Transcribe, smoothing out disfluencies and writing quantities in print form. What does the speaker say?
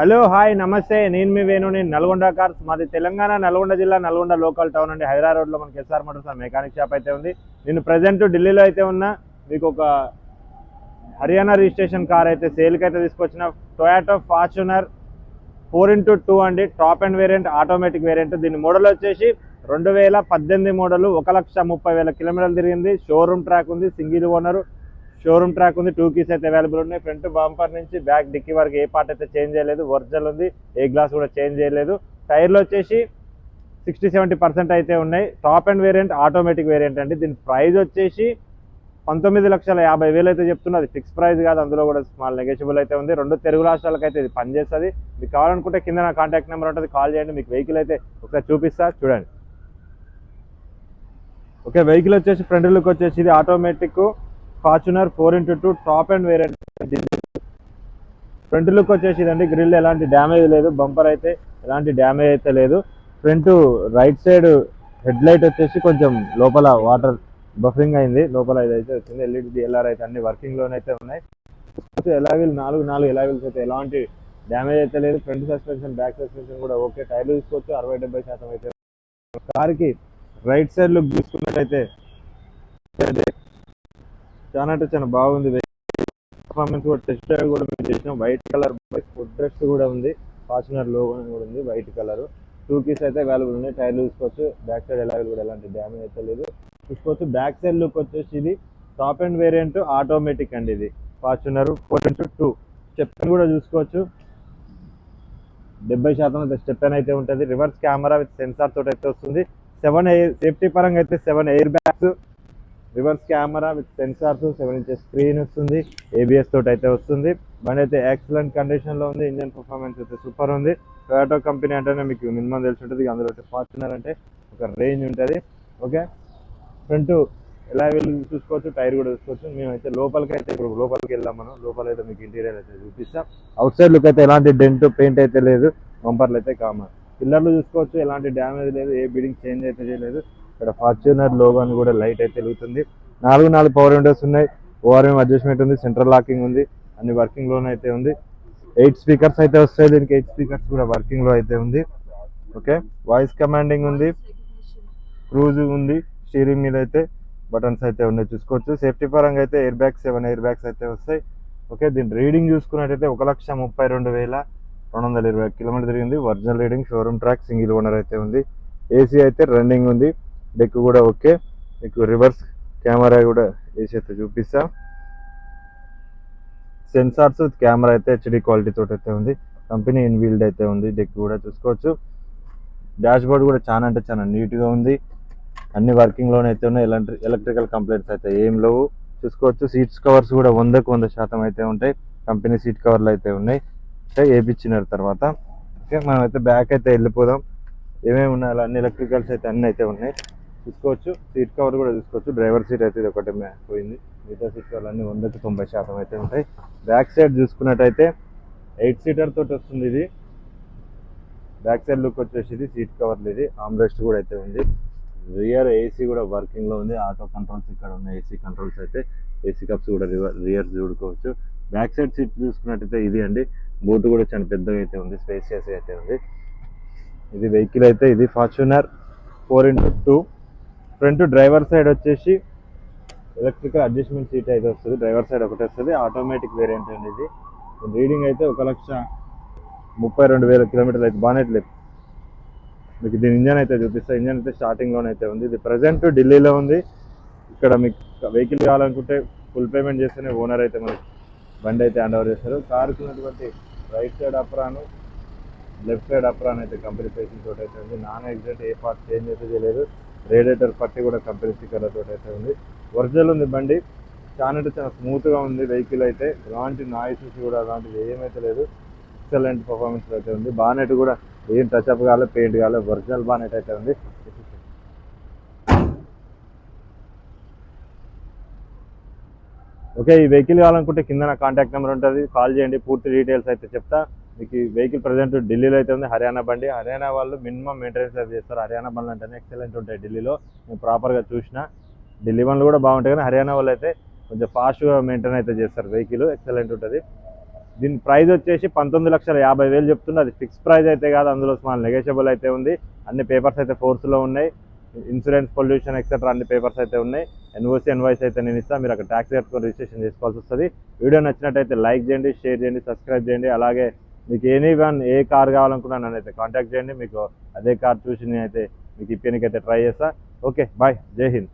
Hello hi నమస్తే, నేను మీ వేణు. నేను నల్గొండ కార్స్, మాది తెలంగాణ నల్గొండ జిల్లా నల్గొండ లోకల్ టౌన్ అండి. హైదరాబాద్ రోడ్లో మనకి ఎస్ఆర్ మోటార్స్ మెకానిక్ షాప్ అయితే ఉంది. నేను ప్రజెంట్ ఢిల్లీలో అయితే ఉన్నా. మీకు ఒక హర్యానా రిజిస్ట్రేషన్ కార్ అయితే సేల్కి అయితే తీసుకొచ్చిన టొయాటో ఫార్చునర్ 4x2 అండి. Top and variant, automatic variant. దీని మోడల్ వచ్చేసి 2018 మోడల్. 1,30,000 కిలోమీటర్లు తిరిగింది. షోరూమ్ ట్రాక్ ఉంది, సింగిల్ ఓనర్ షోరూమ్ ట్రాక్ ఉంది. 2 కీస్ అయితే అవైలబుల్ ఉన్నాయి. ఫ్రంట్ బంపర్ నుంచి బ్యాక్ డిక్కీ వరకు ఏ పార్ట్ అయితే చేంజ్ చేయలేదు, ఒరిజినల్ ఉంది. ఏ గ్లాస్ కూడా చేంజ్ చేయలేదు. టైర్లు వచ్చేసి 60-70% అయితే ఉన్నాయి. Top and variant, automatic variant అండి. దీని ప్రైస్ వచ్చేసి 19,50,000 అయితే చెప్తున్నది. ఫిక్స్ ప్రైస్ కాదు, అందులో కూడా స్మాల్ నెగోషియబుల్ అయితే ఉంది. 2 తెలుగు రాష్ట్రాలకు అయితే ఇది పనిచేస్తుంది. మీకు కావాలనుకుంటే కింద నా కాంటాక్ట్ నెంబర్ ఉంటుంది, కాల్ చేయండి. మీకు వెహికల్ అయితే ఒకసారి చూపిస్తా, చూడండి. ఓకే, వెహికల్ వచ్చేసి ఫ్రంట్ లుక్ వచ్చేసి ఇది automatic Fortuner 4x2 top and variant. Front look వచ్చేసి ఇదండి. గ్రిల్ ఎలాంటి డ్యామేజ్ లేదు, బంపర్ అయితే ఎలాంటి డ్యామేజ్ అయితే లేదు. Front right side head light వచ్చేసి కొంచెం లోపల వాటర్ బఫరింగ్ అయింది, లోపల ఇదైతే వచ్చింది. ఎల్ఈడి డిఎల్ఆర్ అయితే అన్ని వర్కింగ్ లోనే అయితే ఉన్నాయి. ఎలావిల్ నాలుగు ఎలావిల్స్ అయితే ఎలాంటి డ్యామేజ్ అయితే లేదు. ఫ్రంట్ సస్పెన్షన్, బ్యాక్ సస్పెన్షన్ కూడా ఓకే. టైర్లు తీసుకోవచ్చు, 60-70% అయితే. కార్కి రైట్ సైడ్ లుక్ చూసుకున్నట్టయితే చాలా అంటే చాలా బాగుంది. పర్ఫార్మెన్స్ కూడా టెస్ట్ డ్రైవ్ కూడా మేము చేసినాం. వైట్ కలర్ ఫుడ్ రెస్ట్ కూడా ఉంది. ఫార్చునర్ లోగో కూడా ఉంది, వైట్ కలర్. 2 కీస్ అయితే అవైలబుల్ ఉన్నాయి. టైర్లు చూసుకోవచ్చు. బ్యాక్ సైడ్ ఎలావిల్ కూడా ఎలాంటి డ్యామేజ్ అయితే లేదు, చూసుకోవచ్చు. బ్యాక్ సైడ్ లుక్ వచ్చేసి ఇది టాప్ అండ్ వేరియంట్, ఆటోమేటిక్ అండి. ఇది ఫార్చునర్ 4x2. స్టెప్ కూడా చూసుకోవచ్చు. 70% అయితే స్టెప్ అయితే ఉంటుంది. రివర్స్ కెమెరా విత్ సెన్సార్ తోటి అయితే వస్తుంది. 7 సేఫ్టీ పరంగా అయితే 7 air bags, reverse camera with sensors, 7 inches screen వస్తుంది. ఏబిఎస్ తోటి అయితే వస్తుంది. బండి అయితే ఎక్సలెంట్ కండిషన్ లో ఉంది. ఇంజన్ పర్ఫార్మెన్స్ అయితే సూపర్ ఉంది. టొయాటో కంపెనీ అంటేనే మీకు మినిమం తెలిసి ఉంటుంది. అందులో ఫార్చునర్ అంటే ఒక రేంజ్ ఉంటుంది. ఓకే, ఫ్రంట్ ఎలా వెళ్ళి చూసుకోవచ్చు, టైర్ కూడా చూసుకోవచ్చు. మేమైతే లోపలికి అయితే ఇప్పుడు లోపలికి వెళ్దాం. మనం లోపల అయితే మీకు ఇంటీరియర్ అయితే చూపిస్తాం. అవుట్ సైడ్ లుక్ అయితే ఎలాంటి డెంట్ పెయింట్ అయితే లేదు. బంపర్లు అయితే కామన్. పిల్లర్లు చూసుకోవచ్చు, ఎలాంటి డ్యామేజ్ లేదు, ఏ బిడింగ్ చేంజ్ అయితే చేయలేదు. ఇక్కడ ఫార్చునర్ లోగో అని కూడా లైట్ అయితే వెలుగుతుంది. 4 పవర్ విండోస్ ఉన్నాయి. ఓఆర్ఎం అడ్జస్ట్మెంట్ ఉంది, సెంట్రల్ లాకింగ్ ఉంది, అన్ని వర్కింగ్ లోనే అయితే ఉంది. 8 స్పీకర్స్ అయితే వస్తాయి. దీనికి 8 స్పీకర్స్ కూడా వర్కింగ్ లో అయితే ఉంది. ఓకే, వాయిస్ కమాండింగ్ ఉంది, క్రూజ్ ఉంది. స్టీరింగ్ మీద అయితే బటన్స్ అయితే ఉన్నాయి, చూసుకోవచ్చు. సేఫ్టీ పరంగా అయితే ఎయిర్ బ్యాగ్స్, 7 ఎయిర్ బ్యాగ్స్ అయితే వస్తాయి. ఓకే, దీని రీడింగ్ చూసుకున్నట్టయితే 1,32,220 కిలోమీటర్ తిరిగింది. Original reading, showroom track, single owner అయితే ఉంది. ఏసీ అయితే రన్నింగ్ ఉంది. డెక్ కూడా ఓకే. మీకు రివర్స్ కెమెరా కూడా ఏసీ అయితే చూపిస్తా. సెన్సార్స్, కెమెరా అయితే హెచ్డి క్వాలిటీ తోటి అయితే ఉంది. కంపెనీ ఇన్వీల్డ్ అయితే ఉంది. డెక్ కూడా చూసుకోవచ్చు. డాష్ బోర్డ్ కూడా చాలా అంటే చాలా నీట్గా ఉంది. అన్ని వర్కింగ్ లోనే అయితే ఉన్నాయి. ఎలక్ట్రికల్ కంప్లైంట్స్ అయితే ఏం లేవు, చూసుకోవచ్చు. సీట్స్ కవర్స్ కూడా 100% అయితే ఉంటాయి. కంపెనీ సీట్ కవర్లు అయితే ఉన్నాయి, అంటే వేయించినారు తర్వాత. ఓకే, మనం అయితే బ్యాక్ అయితే వెళ్ళిపోదాం. ఏమేమి ఉన్నాయి అలా అన్ని ఎలక్ట్రికల్స్ అయితే అన్ని అయితే ఉన్నాయి, చూసుకోవచ్చు. సీట్ కవర్ కూడా చూసుకోవచ్చు. డ్రైవర్ సీట్ అయితే ఇది ఒకటి పోయింది. మిగతా సీట్ కవర్లు అన్ని 100-90% అయితే ఉంటాయి. బ్యాక్ సైడ్ చూసుకున్నట్టయితే 8 సీటర్ తోటి వస్తుంది. ఇది బ్యాక్ సైడ్ లుక్ వచ్చేసి ఇది సీట్ కవర్లు, ఇది ఆమ్రెస్ట్ కూడా అయితే ఉంది. రియర్ ఏసీ కూడా వర్కింగ్ లో ఉంది. ఆటో కంట్రోల్స్ ఇక్కడ ఉన్నాయి. ఏసీ కంట్రోల్స్ అయితే, ఏసీ కప్స్ కూడా రియర్ చూడుకోవచ్చు. బ్యాక్ సైడ్ సీట్ చూసుకున్నట్టయితే ఇది అండి. బూట్ కూడా చాలా పెద్దగా అయితే ఉంది, స్పేసియస్ అయితే ఉంది. ఇది వెహికల్ అయితే ఇది Fortuner 4x2. Front driver side వచ్చేసి ఎలక్ట్రికల్ అడ్జస్ట్మెంట్ సీట్ అయితే వస్తుంది. డ్రైవర్ సైడ్ ఒకటి వస్తుంది. ఆటోమేటిక్ వేరియంట్ అండి ఇది. రీడింగ్ అయితే 1,32,000 కిలోమీటర్లు అయితే. బాగానే లేదు. మీకు దీని ఇంజన్ అయితే చూపిస్తా. ఇంజన్ అయితే స్టార్టింగ్ లోనే అయితే ఉంది. ఇది ప్రజెంట్ ఢిల్లీలో ఉంది. ఇక్కడ మీకు వెహికల్ కావాలనుకుంటే ఫుల్ పేమెంట్ చేస్తేనే ఓనర్ అయితే మనకి బండి అయితే హ్యాండ్ ఓవర్ చేస్తారు. కారుకు ఉన్నటువంటి right side అప్రాను, left side apron అయితే కంపెనీ ఫేసింగ్ తోటి అయితే ఉంది. నాన్ యాక్సిడెంట్, ఏ పార్ట్ చేంజ్ అయితే చేయలేదు. రేడియేటర్ పట్టి కూడా కంపెనీ స్టిక్కర్ల తోటి అయితే ఉంది. ఒరిజినల్ ఉంది బండి. చాలా అంటే చాలా స్మూత్ గా ఉంది వెహికల్ అయితే. ఎలాంటి నాయిసెస్ కూడా అలాంటివి ఏమైతే లేదు. ఎక్సలెంట్ పర్ఫార్మెన్స్ అయితే ఉంది. బానెట్ కూడా ఏం టచ్అప్ కాలేదు, పెయింట్ కాలేదు. ఒరిజినల్ బానెట్ అయితే ఉంది. ఓకే, ఈ వెహికల్ కావాలనుకుంటే కింద నా కాంటాక్ట్ నెంబర్ ఉంటుంది, కాల్ చేయండి. పూర్తి డీటెయిల్స్ అయితే చెప్తా. మీకు ఈ వెహికల్ ప్రజెంట్ ఢిల్లీలో అయితే ఉంది. హర్యానా బండి. హర్యానా వాళ్ళు మినిమం మెయింటెనెన్స్ అయితే చేస్తారు. హర్యానా బండ్లు అంటేనే ఎక్సలెంట్ ఉంటాయి ఢిల్లీలో. నేను ప్రాపర్గా చూసిన. ఢిల్లీ బండ్లు కూడా బాగుంటాయి, కానీ హర్యానా వాళ్ళు అయితే కొంచెం ఫాస్ట్గా మెయింటైన్ అయితే చేస్తారు. వెహికల్ ఎక్సలెంట్ ఉంటుంది. దీని ప్రైస్ వచ్చేసి 19,50,000 చెప్తుంది. అది ఫిక్స్ ప్రైస్ అయితే కాదు, అందులో స్మాల్ నెగోషియబుల్ అయితే ఉంది. అన్ని పేపర్స్ అయితే ఫోర్స్లో ఉన్నాయి. ఇన్సూరెన్స్, పొల్యూషన్ ఎక్సెట్రా అన్ని పేపర్స్ అయితే ఉన్నాయి. ఎన్ఓసి ఎన్వైస్ అయితే నేను ఇస్తాను. మీరు అక్కడ ట్యాక్స్ కట్టుకొని రిజిస్ట్రేషన్ చేసుకోవాల్సి వస్తుంది. వీడియో నచ్చినట్టయితే లైక్ చేయండి, షేర్ చేయండి, సబ్స్క్రైబ్ చేయండి. అలాగే మీకు ఏ కార్ కావాలనుకున్నా నన్ను అయితే కాంటాక్ట్ చేయండి. మీకు అదే కార్ చూసి నేనైతే మీకు ఇప్పనికైతే ట్రై చేస్తా. ఓకే, బాయ్, జై హింద్.